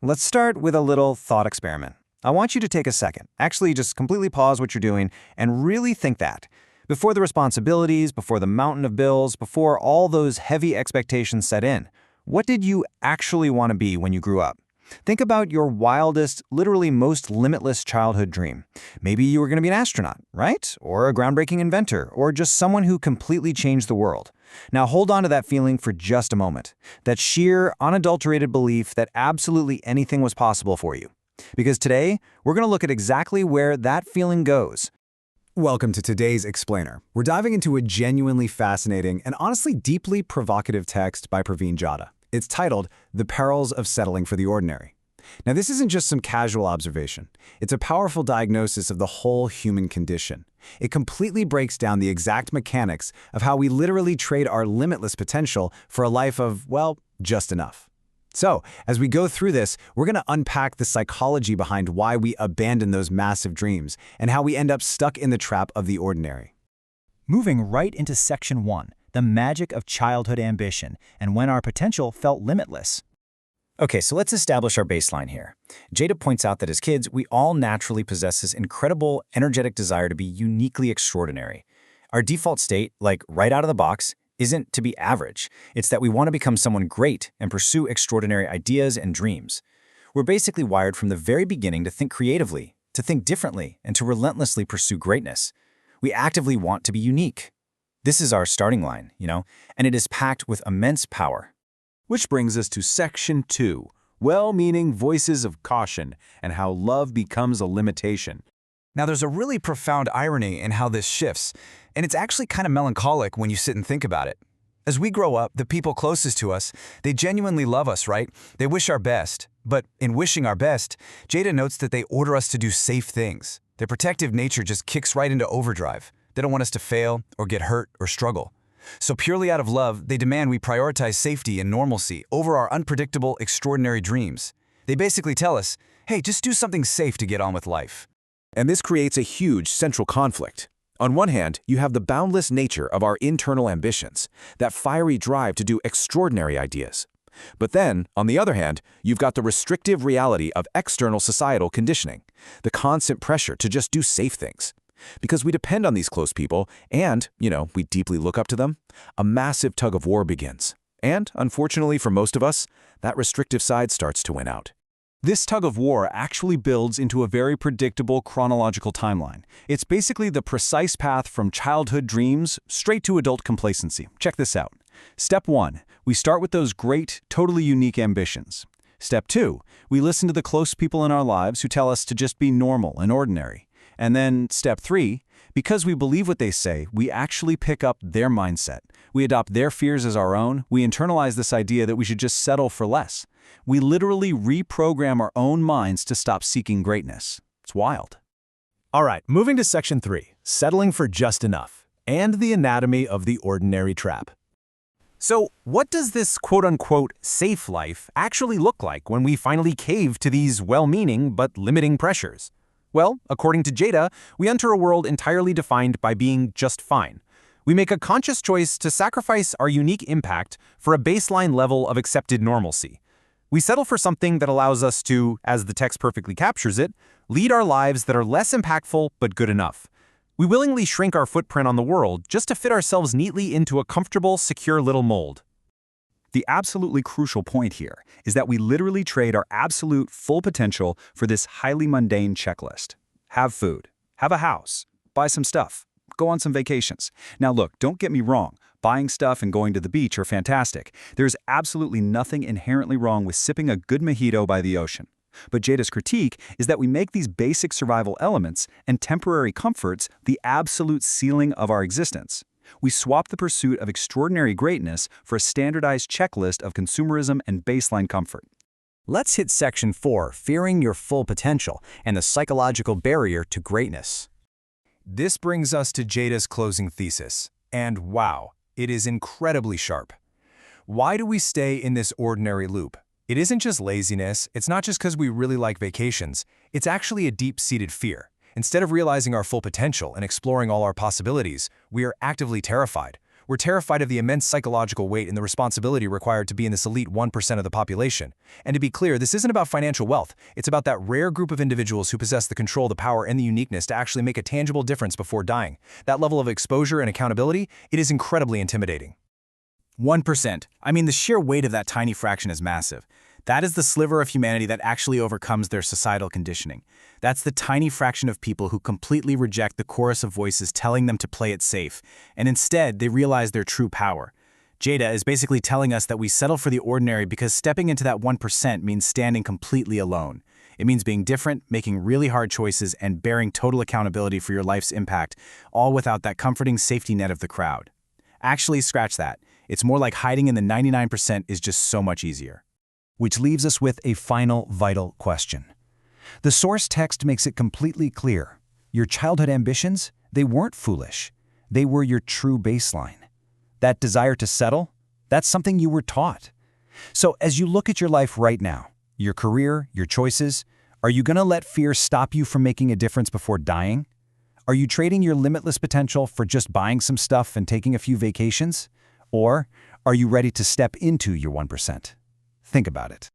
Let's start with a little thought experiment. I want you to take a second, actually just completely pause what you're doing and really think that. Before the responsibilities, before the mountain of bills, before all those heavy expectations set in, what did you actually want to be when you grew up? Think about your wildest, literally most limitless childhood dream. Maybe you were going to be an astronaut, right? Or a groundbreaking inventor, or just someone who completely changed the world. Now hold on to that feeling for just a moment. That sheer, unadulterated belief that absolutely anything was possible for you. Because today, we're going to look at exactly where that feeling goes. Welcome to today's Explainer. We're diving into a genuinely fascinating and honestly deeply provocative text by Praveen Jada. It's titled, The Perils of Settling for the Ordinary. Now, this isn't just some casual observation. It's a powerful diagnosis of the whole human condition. It completely breaks down the exact mechanics of how we literally trade our limitless potential for a life of, well, just enough. So, as we go through this, we're going to unpack the psychology behind why we abandon those massive dreams and how we end up stuck in the trap of the ordinary. Moving right into Section 1, the magic of childhood ambition and when our potential felt limitless. Okay, so let's establish our baseline here. Jada points out that as kids, we all naturally possess this incredible, energetic desire to be uniquely extraordinary. Our default state, like right out of the box, isn't to be average. It's that we want to become someone great and pursue extraordinary ideas and dreams. We're basically wired from the very beginning to think creatively, to think differently, and to relentlessly pursue greatness. We actively want to be unique. This is our starting line, and it is packed with immense power. Which brings us to Section 2, well-meaning voices of caution and how love becomes a limitation. Now, there's a really profound irony in how this shifts, and it's actually kind of melancholic when you sit and think about it. As we grow up, the people closest to us, they genuinely love us, right? They wish our best. But in wishing our best, Jada notes that they order us to do safe things. Their protective nature just kicks right into overdrive. They don't want us to fail or get hurt or struggle. So purely out of love, they demand we prioritize safety and normalcy over our unpredictable, extraordinary dreams. They basically tell us, hey, just do something safe to get on with life. And this creates a huge central conflict. On one hand, you have the boundless nature of our internal ambitions, that fiery drive to do extraordinary ideas. But then, on the other hand, you've got the restrictive reality of external societal conditioning, the constant pressure to just do safe things. Because we depend on these close people and, we deeply look up to them, a massive tug of war begins. And, unfortunately for most of us, that restrictive side starts to win out. This tug of war actually builds into a very predictable chronological timeline. It's basically the precise path from childhood dreams straight to adult complacency. Check this out. Step 1, we start with those great, totally unique ambitions. Step 2, we listen to the close people in our lives who tell us to just be normal and ordinary. And then step 3, because we believe what they say, we actually pick up their mindset. We adopt their fears as our own. We internalize this idea that we should just settle for less. We literally reprogram our own minds to stop seeking greatness. It's wild. All right, moving to Section 3, settling for just enough, and the anatomy of the ordinary trap. So, what does this quote-unquote safe life actually look like when we finally cave to these well-meaning but limiting pressures? Well, according to Jada, we enter a world entirely defined by being just fine. We make a conscious choice to sacrifice our unique impact for a baseline level of accepted normalcy. We settle for something that allows us to, as the text perfectly captures it, lead our lives that are less impactful but good enough. We willingly shrink our footprint on the world just to fit ourselves neatly into a comfortable, secure little mold. The absolutely crucial point here is that we literally trade our absolute full potential for this highly mundane checklist. Have food, have a house, buy some stuff, go on some vacations. Now look, don't get me wrong, buying stuff and going to the beach are fantastic. There's absolutely nothing inherently wrong with sipping a good mojito by the ocean. But Jada's critique is that we make these basic survival elements and temporary comforts the absolute ceiling of our existence. We swap the pursuit of extraordinary greatness for a standardized checklist of consumerism and baseline comfort. Let's hit Section 4, fearing your full potential and the psychological barrier to greatness. This brings us to Jada's closing thesis. And wow, it is incredibly sharp. Why do we stay in this ordinary loop? It isn't just laziness, it's not just because we really like vacations, it's actually a deep-seated fear. Instead of realizing our full potential and exploring all our possibilities, we are actively terrified. We're terrified of the immense psychological weight and the responsibility required to be in this elite 1% of the population. And to be clear, this isn't about financial wealth. It's about that rare group of individuals who possess the control, the power, and the uniqueness to actually make a tangible difference before dying. That level of exposure and accountability, it is incredibly intimidating. 1%. I mean, the sheer weight of that tiny fraction is massive. That is the sliver of humanity that actually overcomes their societal conditioning. That's the tiny fraction of people who completely reject the chorus of voices telling them to play it safe, and instead they realize their true power. Jada is basically telling us that we settle for the ordinary because stepping into that 1% means standing completely alone. It means being different, making really hard choices, and bearing total accountability for your life's impact, all without that comforting safety net of the crowd. Actually, scratch that. It's more like hiding in the 99% is just so much easier. Which leaves us with a final vital question. The source text makes it completely clear. Your childhood ambitions, they weren't foolish. They were your true baseline. That desire to settle, that's something you were taught. So as you look at your life right now, your career, your choices, are you going to let fear stop you from making a difference before dying? Are you trading your limitless potential for just buying some stuff and taking a few vacations? Or are you ready to step into your 1%? Think about it.